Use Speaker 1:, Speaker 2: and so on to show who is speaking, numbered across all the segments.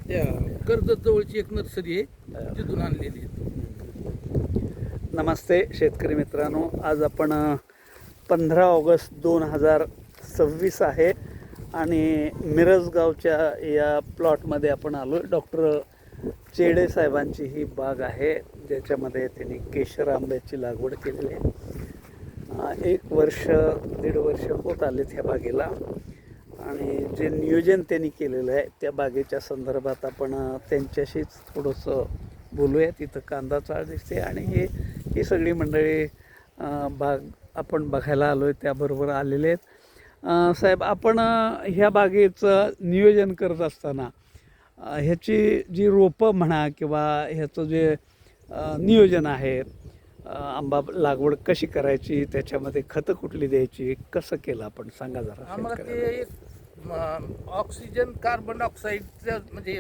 Speaker 1: त्या कर्जत जवळची एक नर्सरी आहे, तिथून आणलेली आहे.
Speaker 2: नमस्ते शेतकरी मित्रांनो, आज आपण 15 ऑगस्ट 2026 आहे आणि मिरजगावच्या या प्लॉटमध्ये आपण आलो आहे. डॉक्टर चेडे साहेबांची ही बाग आहे, ज्याच्यामध्ये त्यांनी केशर आंब्याची लागवड केलेली आहे. 1 वर्ष 1.5 वर्ष होत आलेत ह्या बागेला आणि जे नियोजन त्यांनी केलेलं आहे त्या बागेच्या संदर्भात आपण त्यांच्याशीच थोडंसं बोलूया. तिथं कांदा चाळ दिसते आणि ही सगळी मंडळी बाग आपण बघायला आलो आहे, त्याबरोबर आलेले आहेत. साहेब, आपण ह्या बागेचं नियोजन करत असताना ह्याची जी रोपं म्हणा किंवा ह्याचं जे नियोजन आहे, आंबा लागवड कशी करायची, त्याच्यामध्ये खतं कुठली द्यायची, कसं केलं आपण सांगा जरा.
Speaker 1: आम्हाला ते ऑक्सिजन कार्बन डायऑक्साईडचं म्हणजे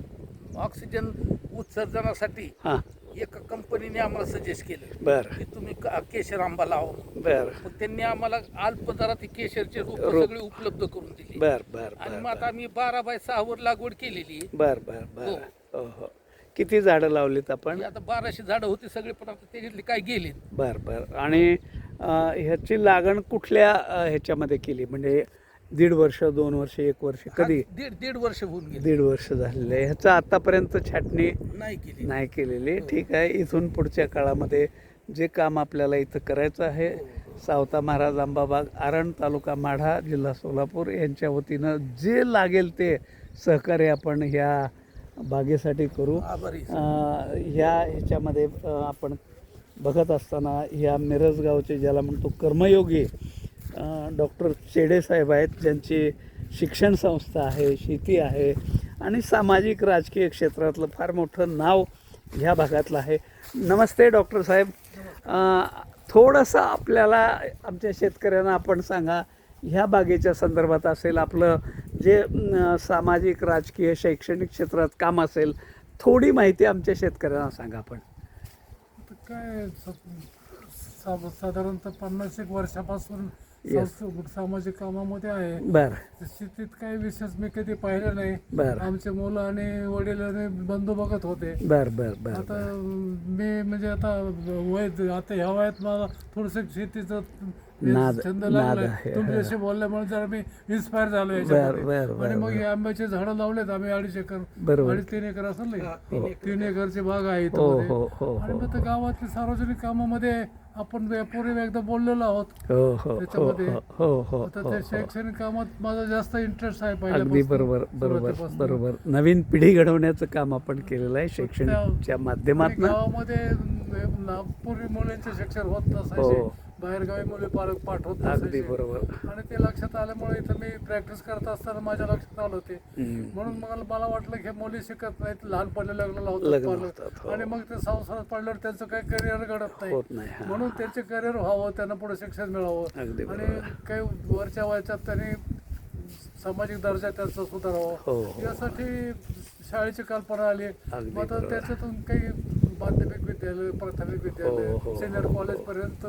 Speaker 1: ऑक्सिजन उत्सर्जनासाठी
Speaker 2: हां,
Speaker 1: एका कंपनीने आम्हाला सजेस्ट केलं
Speaker 2: बरं
Speaker 1: की तुम्ही केशर आंबा लावा.
Speaker 2: बरं
Speaker 1: मग त्यांनी आम्हाला अल्प दरात केशरचे रोप सगळे उपलब्ध करून दिली.
Speaker 2: बरं बरं
Speaker 1: आणि
Speaker 2: बरं
Speaker 1: मग आता आम्ही 12x6 वर लागवड केलेली आहे.
Speaker 2: बरं बरं बरं. हो हो. किती झाडं लावलीत आपण?
Speaker 1: ही आता 1200 झाडं होती सगळे, पण आता त्याच्यातली काय गेली.
Speaker 2: बरं बरं. आणि ह्याची लागण कुठल्या ह्याच्यामध्ये केली, म्हणजे 1.5 वर्ष 2 वर्ष 1 वर्ष कधी?
Speaker 1: दीड वर्ष होऊन गेले
Speaker 2: 1.5 वर्ष झालेलं आहे. ह्याचं आतापर्यंत छाटणी
Speaker 1: नाही केली.
Speaker 2: नाही केलेली. ठीक आहे. इथून पुढच्या काळामध्ये जे काम आपल्याला इथं करायचं आहे, सावता महाराज आंबा बाग, आरण, तालुका माढा, जिल्हा सोलापूर यांच्या वतीनं जे लागेल ते सहकार्य आपण ह्या बागेसाठी करू.
Speaker 1: आभारी.
Speaker 2: ह्याच्यामध्ये आपण बघत असताना ह्या मिरजगावचे ज्याला म्हणतो कर्मयोगी डॉक्टर चेडे साहेब आहेत, ज्यांची शिक्षण संस्था आहे, शेती आहे आणि सामाजिक राजकीय क्षेत्रातलं फार मोठं नाव ह्या भागातलं आहे. नमस्ते डॉक्टर साहेब. थोडंसं आपल्याला आमच्या शेतकऱ्यांना आपण सांगा, ह्या बागेच्या संदर्भात असेल, आपलं जे सामाजिक राजकीय शैक्षणिक क्षेत्रात काम असेल, थोडी माहिती आमच्या शेतकऱ्यांना सांगा आपण.
Speaker 3: काय साधारणतः 50-1 वर्षापासून सामाजिक कामामध्ये आहे.
Speaker 2: बरं
Speaker 3: शेतीत काही विशेष मी कधी पाहिलं नाही.
Speaker 2: बरं
Speaker 3: आमचे मुलं आणि वडील आणि बंधू बघत होते.
Speaker 2: बरं बरं बरं.
Speaker 3: आता मी म्हणजे आता ह्या वयात मला थोडंसं शेतीचं छंद लागलाय.
Speaker 2: आहे.
Speaker 3: तुमच्याशी बोलल्यामुळे जरा मी इन्स्पायर झालो
Speaker 2: बरं
Speaker 3: याच्यामध्ये.
Speaker 2: बरं
Speaker 3: आणि मग
Speaker 2: बरं.
Speaker 3: हे आंब्याचे झाडं लावलेत आम्ही 2.5 एकर
Speaker 2: बरोबर.
Speaker 3: 2.5-3 एकर असेल नाही, 3 एकरची बाग आहे
Speaker 2: हो
Speaker 3: इथं.
Speaker 2: हो हो
Speaker 3: आणि
Speaker 2: हो
Speaker 3: मग त्या गावातल्या सार्वजनिक कामामध्ये आपण पूर्वी एकदा बोललेलो आहोत.
Speaker 2: हो हो हो
Speaker 3: त्याच्यामध्ये
Speaker 2: हो हो
Speaker 3: आता
Speaker 2: हो
Speaker 3: त्या
Speaker 2: हो.
Speaker 3: शैक्षणिक कामात माझा जास्त इंटरेस्ट आहे
Speaker 2: अगदी
Speaker 3: पहिल्यापासून.
Speaker 2: बरोबर बरोबर
Speaker 3: सुरुवातीपासून.
Speaker 2: बरोबर. नवीन पिढी घडवण्याचं काम आपण केलेलं आहे शैक्षणिकच्या
Speaker 3: आणि
Speaker 2: माध्यमातून.
Speaker 3: गावामध्ये पूर्वी मुलांचे शिक्षण होत नसायचे,
Speaker 2: हो.
Speaker 3: बाहेरगावी मुले पालक पाठवत
Speaker 2: अगदी
Speaker 3: नसायचे.
Speaker 2: बरोबर.
Speaker 3: आणि ते लक्षात आल्यामुळे इथं मी प्रॅक्टिस करत असताना माझ्या लक्षात आलं ते. म्हणून मला वाटलं की मुली शिकत नाहीत, लहानपणी लग्न
Speaker 2: लग्न
Speaker 3: लावतात
Speaker 2: होतात,
Speaker 3: पालक.
Speaker 2: हो.
Speaker 3: आणि मग ते संसारात पडल्यावर त्यांचं काही करिअर घडत नाही.
Speaker 2: होत नाही. हां.
Speaker 3: म्हणून त्यांचे करिअर व्हावं, त्यांना पुढे शिक्षण मिळावं
Speaker 2: अगदी
Speaker 3: आणि
Speaker 2: बरोबर.
Speaker 3: काही वरच्या वयाच्यात त्यांनी सामाजिक दर्जा त्यांचा सुधारावा
Speaker 2: हो हो.
Speaker 3: यासाठी शाळेची कल्पना आली.
Speaker 2: अगदी
Speaker 3: मग आता
Speaker 2: बरोबर.
Speaker 3: त्याच्यातून काही माध्यमिक विद्यालय, प्राथमिक
Speaker 2: हो,
Speaker 3: विद्यालय,
Speaker 2: हो,
Speaker 3: सिनियर
Speaker 2: हो,
Speaker 3: कॉलेज पर्यंत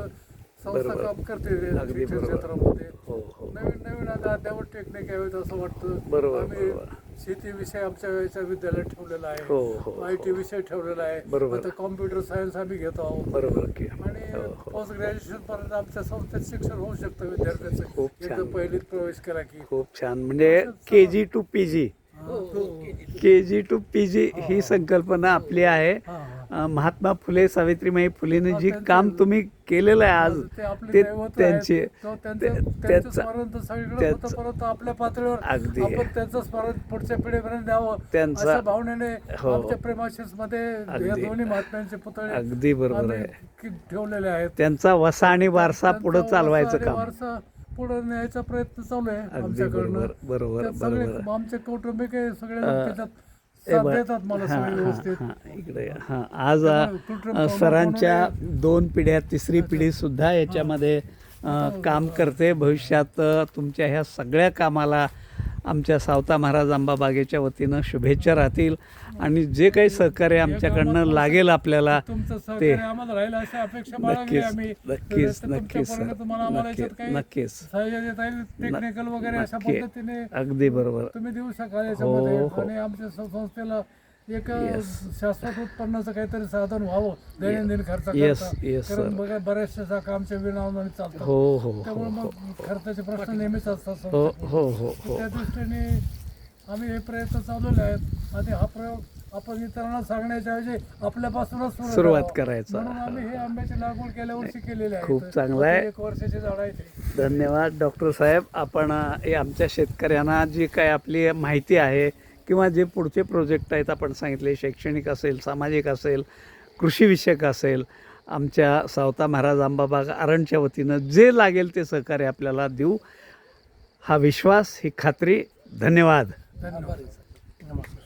Speaker 3: संस्था
Speaker 2: बरोबर.
Speaker 3: काम करते
Speaker 2: अगदी
Speaker 3: शिक्षण
Speaker 2: बरोबर.
Speaker 3: क्षेत्रामध्ये.
Speaker 2: हो हो
Speaker 3: नवीन नवीन आता अद्यावत टेक्निक यावेत असं वाटतं.
Speaker 2: बरोबर,
Speaker 3: आम्ही
Speaker 2: बरोबर.
Speaker 3: शेती विषय आमच्या वेळेच्या विद्यालयात ठेवलेला आहे.
Speaker 2: हो हो
Speaker 3: IT विषय ठेवलेला आहे.
Speaker 2: बरोबर.
Speaker 3: आता कॉम्प्युटर सायन्स आम्ही घेतो आहोत.
Speaker 2: बरोबर की.
Speaker 3: आणि
Speaker 2: हो हो.
Speaker 3: पोस्ट ग्रॅज्युएशन पर्यंत आमच्या संस्थेत शिक्षण होऊ शकतं विद्यार्थ्याचं.
Speaker 2: खूप
Speaker 3: एकदा
Speaker 2: छान.
Speaker 3: पहिलीत प्रवेश केला की.
Speaker 2: खूप छान. म्हणजे KG to PG, KG to PG ही संकल्पना आपली आहे. महात्मा फुले सावित्रीबाई फुलेने जी काम तुम्ही केलेलं आहे आज,
Speaker 3: ते आपले
Speaker 2: ते
Speaker 3: दैवत
Speaker 2: त्यांचे
Speaker 3: आहेत. तो त्यांचं
Speaker 2: त्याचं
Speaker 3: स्मरण तर सगळीकडे होतं, परंतु आपल्या पातळीवर
Speaker 2: अगदी.
Speaker 3: आपण त्यांचं स्मरण पुढच्या पिढीपर्यंत द्यावं
Speaker 2: त्यांचा-
Speaker 3: अशा भावनेने
Speaker 2: हो.
Speaker 3: आमच्या प्रेमाशिस मध्ये या
Speaker 2: अगदी.
Speaker 3: दोन्ही महात्म्यांचे पुतळे
Speaker 2: अगदी बरोबर
Speaker 3: आम्ही
Speaker 2: आहे.
Speaker 3: ठेवलेले आहेत.
Speaker 2: त्यांचा वसा आणि वारसा पुढे
Speaker 3: त्यांचा
Speaker 2: चालवायचं
Speaker 3: वारसा आणि
Speaker 2: काम.
Speaker 3: वारसा पुढे न्यायचा प्रयत्न चालू आहे
Speaker 2: अगदी
Speaker 3: आमच्याकडनं.
Speaker 2: बरोबर बरोबर
Speaker 3: त्यात सगळे
Speaker 2: बरोबर.
Speaker 3: आमचे कौटुंबिक आहे, सगळे लोक त्याच्यात
Speaker 2: ए
Speaker 3: साथ
Speaker 2: बरं.
Speaker 3: देतात मला
Speaker 2: हां,
Speaker 3: सगळे
Speaker 2: हां,
Speaker 3: व्यवस्थित.
Speaker 2: हां. इकडे या. हां, आज
Speaker 3: कृत्रिम
Speaker 2: सरांच्या
Speaker 3: पावडर
Speaker 2: 2 पिढ्या, 3री पिढी सुद्धा याच्यामध्ये काम करते. भविष्यात तुमच्या ह्या सगळ्या कामाला आमच्या सावता महाराज आंबा बागेच्या वतीनं शुभेच्छा राहतील आणि जे काही सहकार्य आमच्याकडनं लागेल आपल्याला
Speaker 3: तुमचं
Speaker 2: ते
Speaker 3: सहकार्य आम्हाला राहील अशी अपेक्षा बाळगली
Speaker 2: नक्कीच
Speaker 3: आम्ही.
Speaker 2: नक्कीच
Speaker 3: तर
Speaker 2: नक्कीच
Speaker 3: तुमच्या
Speaker 2: सर
Speaker 3: तुम्हाला आम्हाला याच्यात
Speaker 2: नक्कीच
Speaker 3: काही
Speaker 2: नक्कीच
Speaker 3: सहाय्य देता येईल, टेक्निकल वगैरे अशा
Speaker 2: नक्की.
Speaker 3: पद्धतीने
Speaker 2: अगदी बरोबर
Speaker 3: तुम्ही देऊ शकाल याच्यामध्ये.
Speaker 2: हो.
Speaker 3: आणि आमच्या संस्थेला एक शाश्वत उत्पन्नाचं काहीतरी साधन व्हावं दैनंदिन खर्च
Speaker 2: Yes,
Speaker 3: करता.
Speaker 2: yes,
Speaker 3: कारण
Speaker 2: sir.
Speaker 3: बघा बऱ्याचशा शाखा आमच्या विनावाने चालतात.
Speaker 2: हो हो
Speaker 3: त्यामुळे मग खर्चाचे प्रश्न नेहमीच असतात
Speaker 2: हो
Speaker 3: संस्थेत.
Speaker 2: हो हो
Speaker 3: तर
Speaker 2: हो
Speaker 3: त्या दृष्टीने आम्ही हे प्रयत्न चालवले आहेत आणि हा प्रयोग आपण इतरांना सांगण्याच्या ऐवजी आपल्यापासूनच
Speaker 2: सुरुवात
Speaker 3: करावा.
Speaker 2: करायचा.
Speaker 3: म्हणून आम्ही हे आंब्याची लागवड गेल्या वर्षी केलेली आहे.
Speaker 2: खूप चांगलं आहे.
Speaker 3: 1 वर्षाची झाड आहे ते.
Speaker 2: धन्यवाद डॉक्टर साहेब. आपण हे आमच्या शेतकऱ्यांना जी काय आपली माहिती आहे किंवा जे पुढचे प्रोजेक्ट आहेत आपण सांगितले, शैक्षणिक असेल, सामाजिक असेल, कृषीविषयक असेल, आमच्या सावता महाराज आंबाबाग आरणच्या वतीनं जे लागेल ते सहकार्य आपल्याला देऊ, हा विश्वास, ही खात्री. धन्यवाद.
Speaker 3: धन्यवाद. नमस्कार.